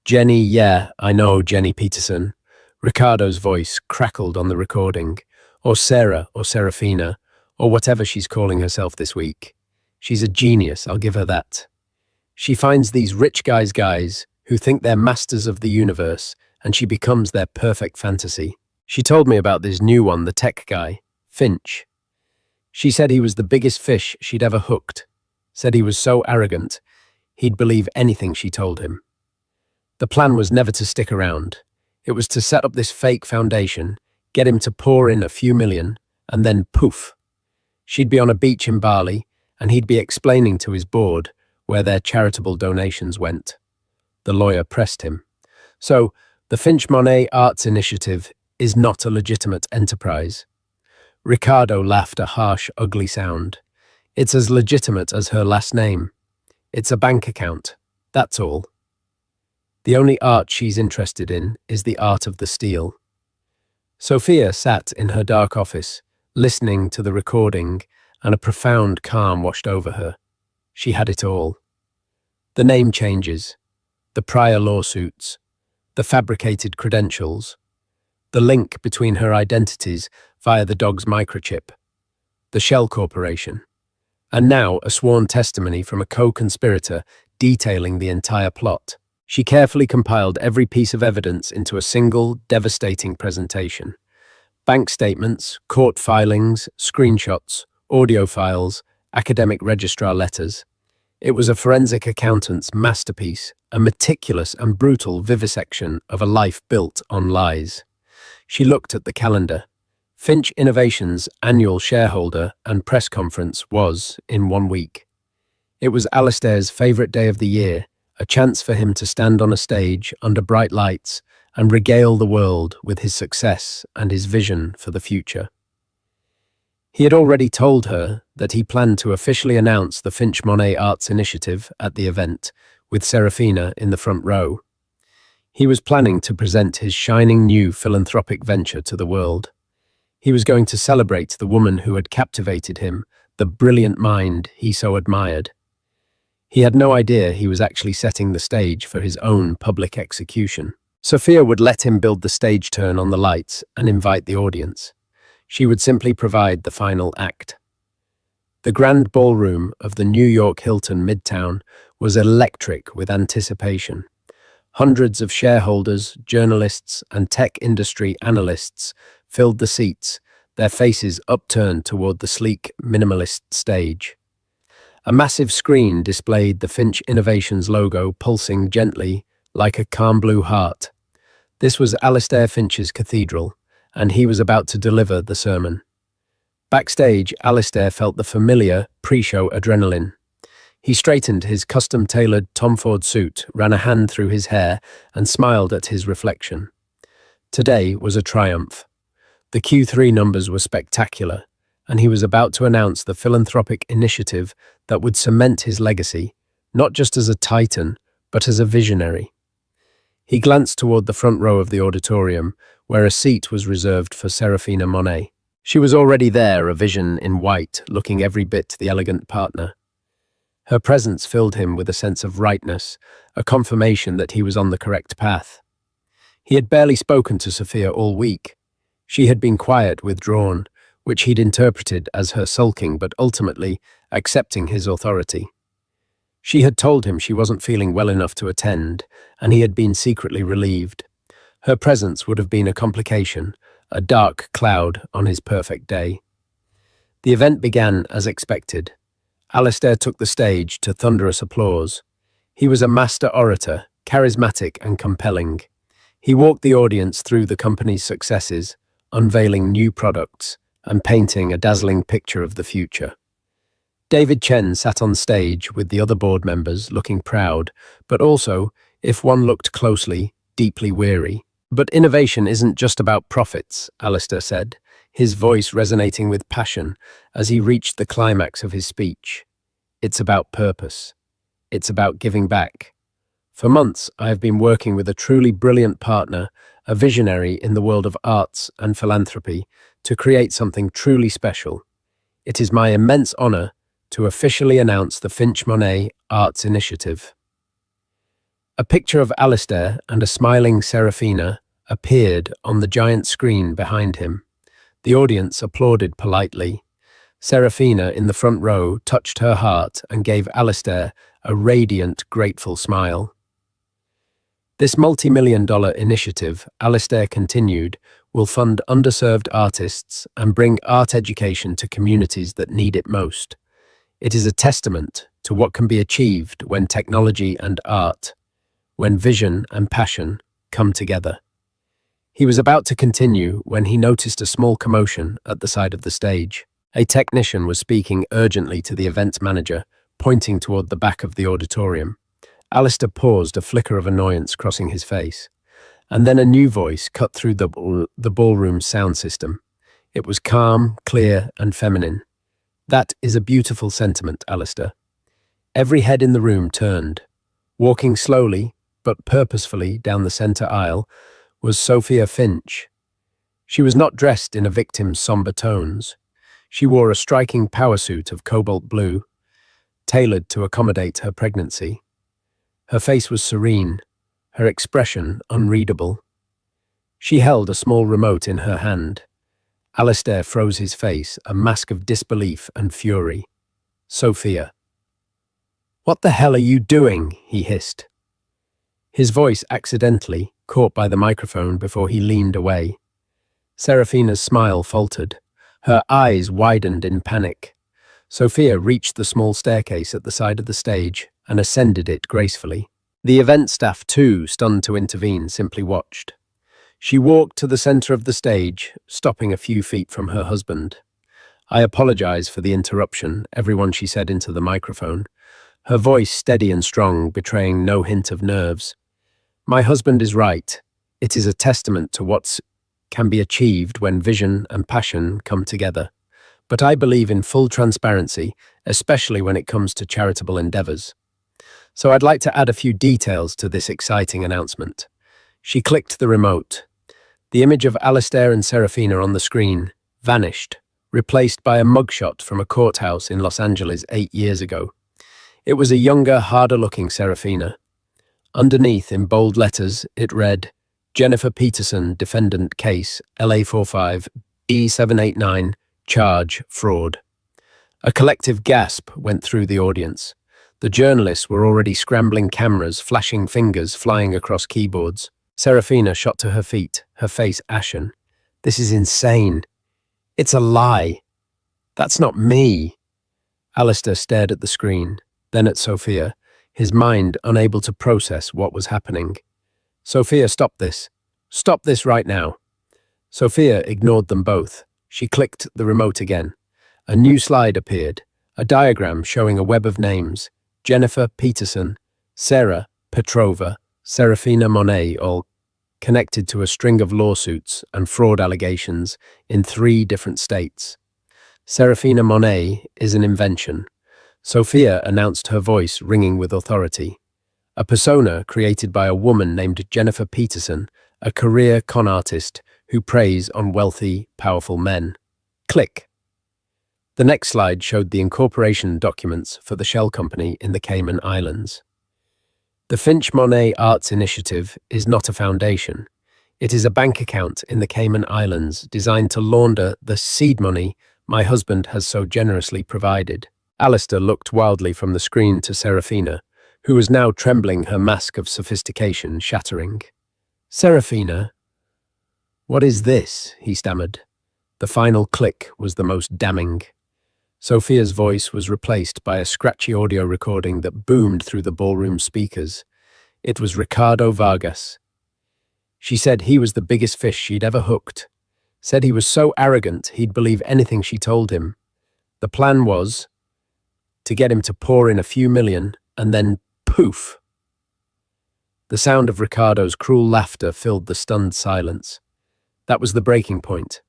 Jenny, yeah, I know, Jenny Peterson. Ricardo's voice crackled on the recording. Or Sarah, or Serafina, or whatever she's calling herself this week. She's a genius, I'll give her that. She finds these rich guys who think they're masters of the universe, and she becomes their perfect fantasy. She told me about this new one, the tech guy, Finch. She said he was the biggest fish she'd ever hooked. Said he was so arrogant, he'd believe anything she told him. The plan was never to stick around. It was to set up this fake foundation, get him to pour in a few million, and then poof. She'd be on a beach in Bali, and he'd be explaining to his board where their charitable donations went. The lawyer pressed him. So, the Finch Monet Arts Initiative is not a legitimate enterprise. Ricardo laughed a harsh, ugly sound. It's as legitimate as her last name. It's a bank account. That's all. The only art she's interested in is the art of the steal. Sophia sat in her dark office, listening to the recording, and a profound calm washed over her. She had it all. The name changes, the prior lawsuits, the fabricated credentials, the link between her identities via the dog's microchip, the Shell Corporation, and now a sworn testimony from a co-conspirator detailing the entire plot. She carefully compiled every piece of evidence into a single, devastating presentation. Bank statements, court filings, screenshots, audio files, academic registrar letters. It was a forensic accountant's masterpiece, a meticulous and brutal vivisection of a life built on lies. She looked at the calendar. Finch Innovations' annual shareholder and press conference was in 1 week. It was Alistair's favourite day of the year, a chance for him to stand on a stage under bright lights and regale the world with his success and his vision for the future. He had already told her that he planned to officially announce the Finch Monet Arts Initiative at the event, with Serafina in the front row. He was planning to present his shining new philanthropic venture to the world. He was going to celebrate the woman who had captivated him, the brilliant mind he so admired. He had no idea he was actually setting the stage for his own public execution. Sophia would let him build the stage turn on the lights and invite the audience. She would simply provide the final act. The grand ballroom of the New York Hilton Midtown was electric with anticipation. Hundreds of shareholders, journalists, and tech industry analysts filled the seats, their faces upturned toward the sleek, minimalist stage. A massive screen displayed the Finch Innovations logo pulsing gently like a calm blue heart. This was Alistair Finch's cathedral, and he was about to deliver the sermon. Backstage, Alistair felt the familiar pre-show adrenaline. He straightened his custom-tailored Tom Ford suit, ran a hand through his hair, and smiled at his reflection. Today was a triumph. The Q3 numbers were spectacular, and he was about to announce the philanthropic initiative that would cement his legacy, not just as a titan, but as a visionary. He glanced toward the front row of the auditorium, where a seat was reserved for Serafina Monet. She was already there, a vision in white, looking every bit the elegant partner. Her presence filled him with a sense of rightness, a confirmation that he was on the correct path. He had barely spoken to Sophia all week. She had been quiet, withdrawn, which he'd interpreted as her sulking but ultimately accepting his authority. She had told him she wasn't feeling well enough to attend, and he had been secretly relieved. Her presence would have been a complication, a dark cloud on his perfect day. The event began as expected. Alistair took the stage to thunderous applause. He was a master orator, charismatic and compelling. He walked the audience through the company's successes, unveiling new products and painting a dazzling picture of the future. David Chen sat on stage with the other board members, looking proud, but also, if one looked closely, deeply weary. But innovation isn't just about profits, Alistair said, his voice resonating with passion as he reached the climax of his speech. It's about purpose. It's about giving back. For months, I have been working with a truly brilliant partner, a visionary in the world of arts and philanthropy, to create something truly special. It is my immense honor to officially announce the Finch Monet Arts Initiative. A picture of Alistair and a smiling Serafina appeared on the giant screen behind him. The audience applauded politely. Serafina in the front row touched her heart and gave Alistair a radiant, grateful smile. This multi-million-dollar initiative, Alistair continued, will fund underserved artists and bring art education to communities that need it most. It is a testament to what can be achieved when technology and art, when vision and passion come together. He was about to continue when he noticed a small commotion at the side of the stage. A technician was speaking urgently to the event manager, pointing toward the back of the auditorium. Alistair paused, a flicker of annoyance crossing his face. And then a new voice cut through the ballroom's sound system. It was calm, clear, and feminine. That is a beautiful sentiment, Alistair. Every head in the room turned. Walking slowly, but purposefully down the center aisle, was Sophia Finch. She was not dressed in a victim's somber tones. She wore a striking power suit of cobalt blue, tailored to accommodate her pregnancy. Her face was serene, her expression unreadable. She held a small remote in her hand. Alistair froze his face, a mask of disbelief and fury. Sophia. "What the hell are you doing?" he hissed. His voice accidentally caught by the microphone before he leaned away. Serafina's smile faltered. Her eyes widened in panic. Sophia reached the small staircase at the side of the stage and ascended it gracefully. The event staff, too, stunned to intervene, simply watched. She walked to the center of the stage, stopping a few feet from her husband. "I apologize for the interruption," everyone she said into the microphone, her voice steady and strong, betraying no hint of nerves. "My husband is right. It is a testament to what can be achieved when vision and passion come together. But I believe in full transparency, especially when it comes to charitable endeavors. So I'd like to add a few details to this exciting announcement." She clicked the remote. The image of Alistair and Serafina on the screen vanished, replaced by a mugshot from a courthouse in Los Angeles 8 years ago. It was a younger, harder-looking Serafina. Underneath, in bold letters, it read, "Jennifer Peterson, defendant case, LA45, B789, charge, fraud." A collective gasp went through the audience. The journalists were already scrambling cameras, flashing fingers flying across keyboards. Serafina shot to her feet, her face ashen. "This is insane. It's a lie. That's not me." Alistair stared at the screen, then at Sophia, his mind unable to process what was happening. "Sophia, stop this. Stop this right now." Sophia ignored them both. She clicked the remote again. A new slide appeared, a diagram showing a web of names: Jennifer Peterson, Sarah Petrova, Serafina Monet, all connected to a string of lawsuits and fraud allegations in 3 different states. Serafina Monet is an invention. Sophia announced, her voice ringing with authority. A persona created by a woman named Jennifer Peterson, a career con artist who preys on wealthy, powerful men. Click. The next slide showed the incorporation documents for the shell company in the Cayman Islands. The Finch Monet Arts Initiative is not a foundation. It is a bank account in the Cayman Islands designed to launder the seed money my husband has so generously provided. Alistair looked wildly from the screen to Serafina, who was now trembling, her mask of sophistication shattering. "Serafina, what is this?" he stammered. The final click was the most damning. Sophia's voice was replaced by a scratchy audio recording that boomed through the ballroom speakers. It was Ricardo Vargas. She said he was the biggest fish she'd ever hooked. Said he was so arrogant he'd believe anything she told him. The plan was to get him to pour in a few million, and then poof. The sound of Ricardo's cruel laughter filled the stunned silence. That was the breaking point.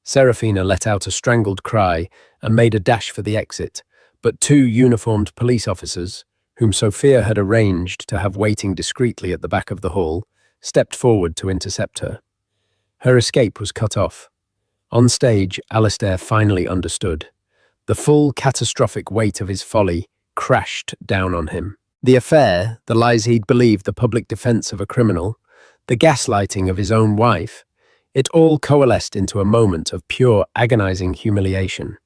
Serafina let out a strangled cry and made a dash for the exit, but 2 uniformed police officers, whom Sophia had arranged to have waiting discreetly at the back of the hall, stepped forward to intercept her. Her escape was cut off. On stage, Alistair finally understood. The full catastrophic weight of his folly crashed down on him. The affair, the lies he'd believed, the public defense of a criminal, the gaslighting of his own wife, it all coalesced into a moment of pure, agonizing humiliation.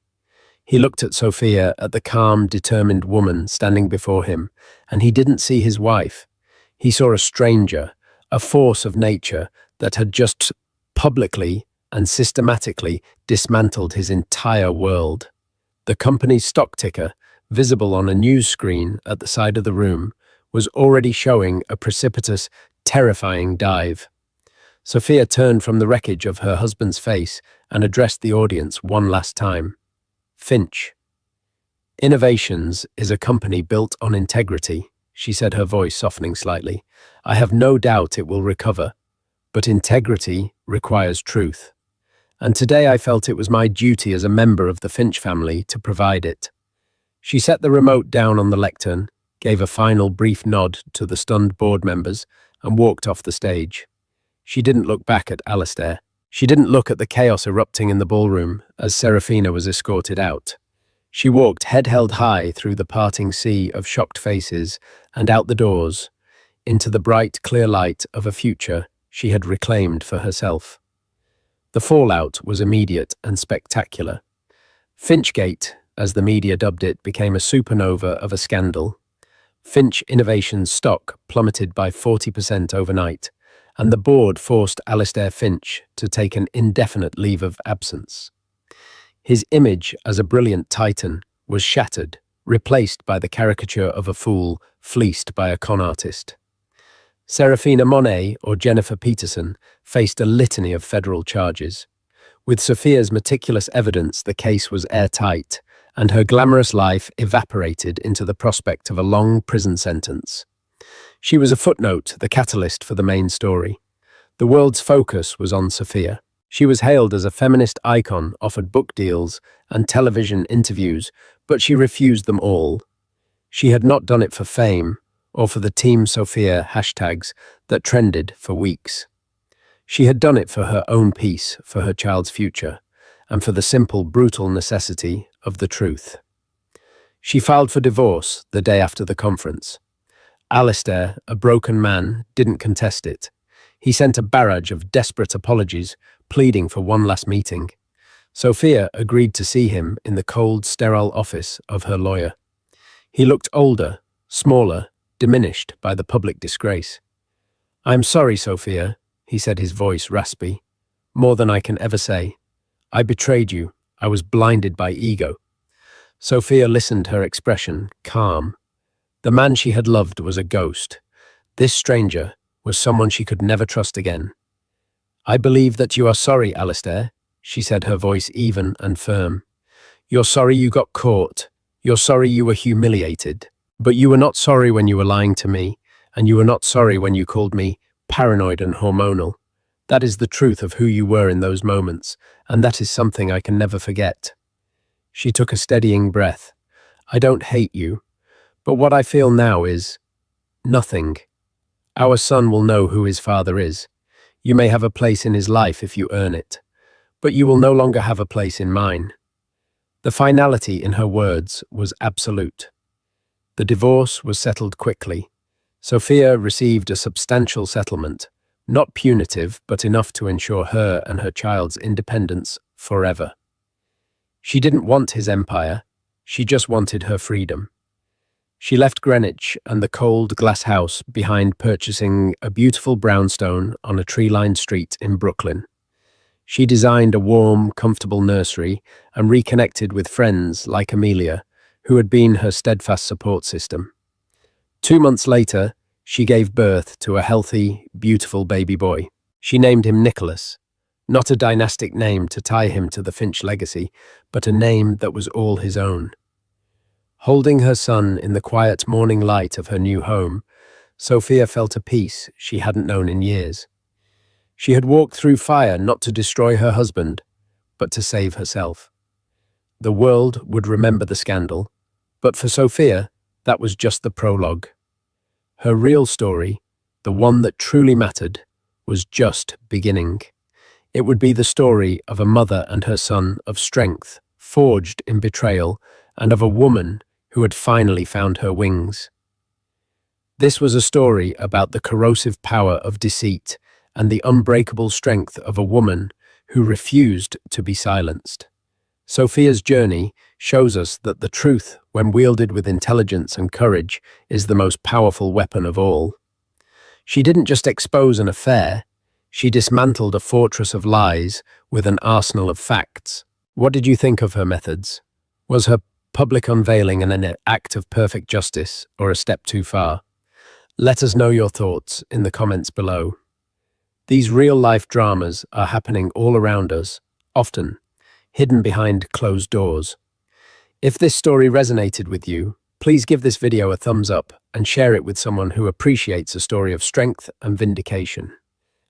He looked at Sophia, at the calm, determined woman standing before him, and he didn't see his wife. He saw a stranger, a force of nature that had just publicly and systematically dismantled his entire world. The company's stock ticker, visible on a news screen at the side of the room, was already showing a precipitous, terrifying dive. Sophia turned from the wreckage of her husband's face and addressed the audience one last time. Finch. Innovations is a company built on integrity, she said, her voice softening slightly. I have no doubt it will recover, but integrity requires truth. And today I felt it was my duty as a member of the Finch family to provide it. She set the remote down on the lectern, gave a final brief nod to the stunned board members, and walked off the stage. She didn't look back at Alistair. She didn't look at the chaos erupting in the ballroom as Serafina was escorted out. She walked head held high through the parting sea of shocked faces and out the doors, into the bright, clear light of a future she had reclaimed for herself. The fallout was immediate and spectacular. Finchgate, as the media dubbed it, became a supernova of a scandal. Finch Innovations stock plummeted by 40% overnight, and the board forced Alistair Finch to take an indefinite leave of absence. His image as a brilliant titan was shattered, replaced by the caricature of a fool fleeced by a con artist. Serafina Monet, or Jennifer Peterson, faced a litany of federal charges. With Sophia's meticulous evidence, the case was airtight, and her glamorous life evaporated into the prospect of a long prison sentence. She was a footnote, the catalyst for the main story. The world's focus was on Sophia. She was hailed as a feminist icon, offered book deals and television interviews, but she refused them all. She had not done it for fame, or for the Team Sophia hashtags that trended for weeks. She had done it for her own peace, for her child's future, and for the simple, brutal necessity of the truth. She filed for divorce the day after the conference. Alistair, a broken man, didn't contest it. He sent a barrage of desperate apologies, pleading for one last meeting. Sophia agreed to see him in the cold, sterile office of her lawyer. He looked older, smaller, diminished by the public disgrace. "I'm sorry, Sophia," he said, his voice raspy. "More than I can ever say. I betrayed you. I was blinded by ego." Sophia listened, her expression calm. The man she had loved was a ghost. This stranger was someone she could never trust again. "I believe that you are sorry, Alistair," she said, her voice even and firm. "You're sorry you got caught. You're sorry you were humiliated. But you were not sorry when you were lying to me, and you were not sorry when you called me paranoid and hormonal. That is the truth of who you were in those moments, and that is something I can never forget." She took a steadying breath. "I don't hate you, but what I feel now is nothing. Our son will know who his father is. You may have a place in his life if you earn it, but you will no longer have a place in mine." The finality in her words was absolute. The divorce was settled quickly. Sophia received a substantial settlement, not punitive, but enough to ensure her and her child's independence forever. She didn't want his empire, she just wanted her freedom. She left Greenwich and the cold glass house behind, purchasing a beautiful brownstone on a tree-lined street in Brooklyn. She designed a warm, comfortable nursery and reconnected with friends like Amelia, who had been her steadfast support system. 2 months later, she gave birth to a healthy, beautiful baby boy. She named him Nicholas, not a dynastic name to tie him to the Finch legacy, but a name that was all his own. Holding her son in the quiet morning light of her new home, Sophia felt a peace she hadn't known in years. She had walked through fire not to destroy her husband, but to save herself. The world would remember the scandal, but for Sophia, that was just the prologue. Her real story, the one that truly mattered, was just beginning. It would be the story of a mother and her son, of strength, forged in betrayal, and of a woman who had finally found her wings. This was a story about the corrosive power of deceit and the unbreakable strength of a woman who refused to be silenced. Sophia's journey shows us that the truth, when wielded with intelligence and courage, is the most powerful weapon of all. She didn't just expose an affair, she dismantled a fortress of lies with an arsenal of facts. What did you think of her methods? Was her public unveiling an act of perfect justice or a step too far? Let us know your thoughts in the comments below. These real-life dramas are happening all around us, often hidden behind closed doors. If this story resonated with you, please give this video a thumbs up and share it with someone who appreciates a story of strength and vindication.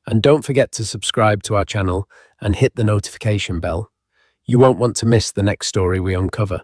And don't forget to subscribe to our channel and hit the notification bell. You won't want to miss the next story we uncover.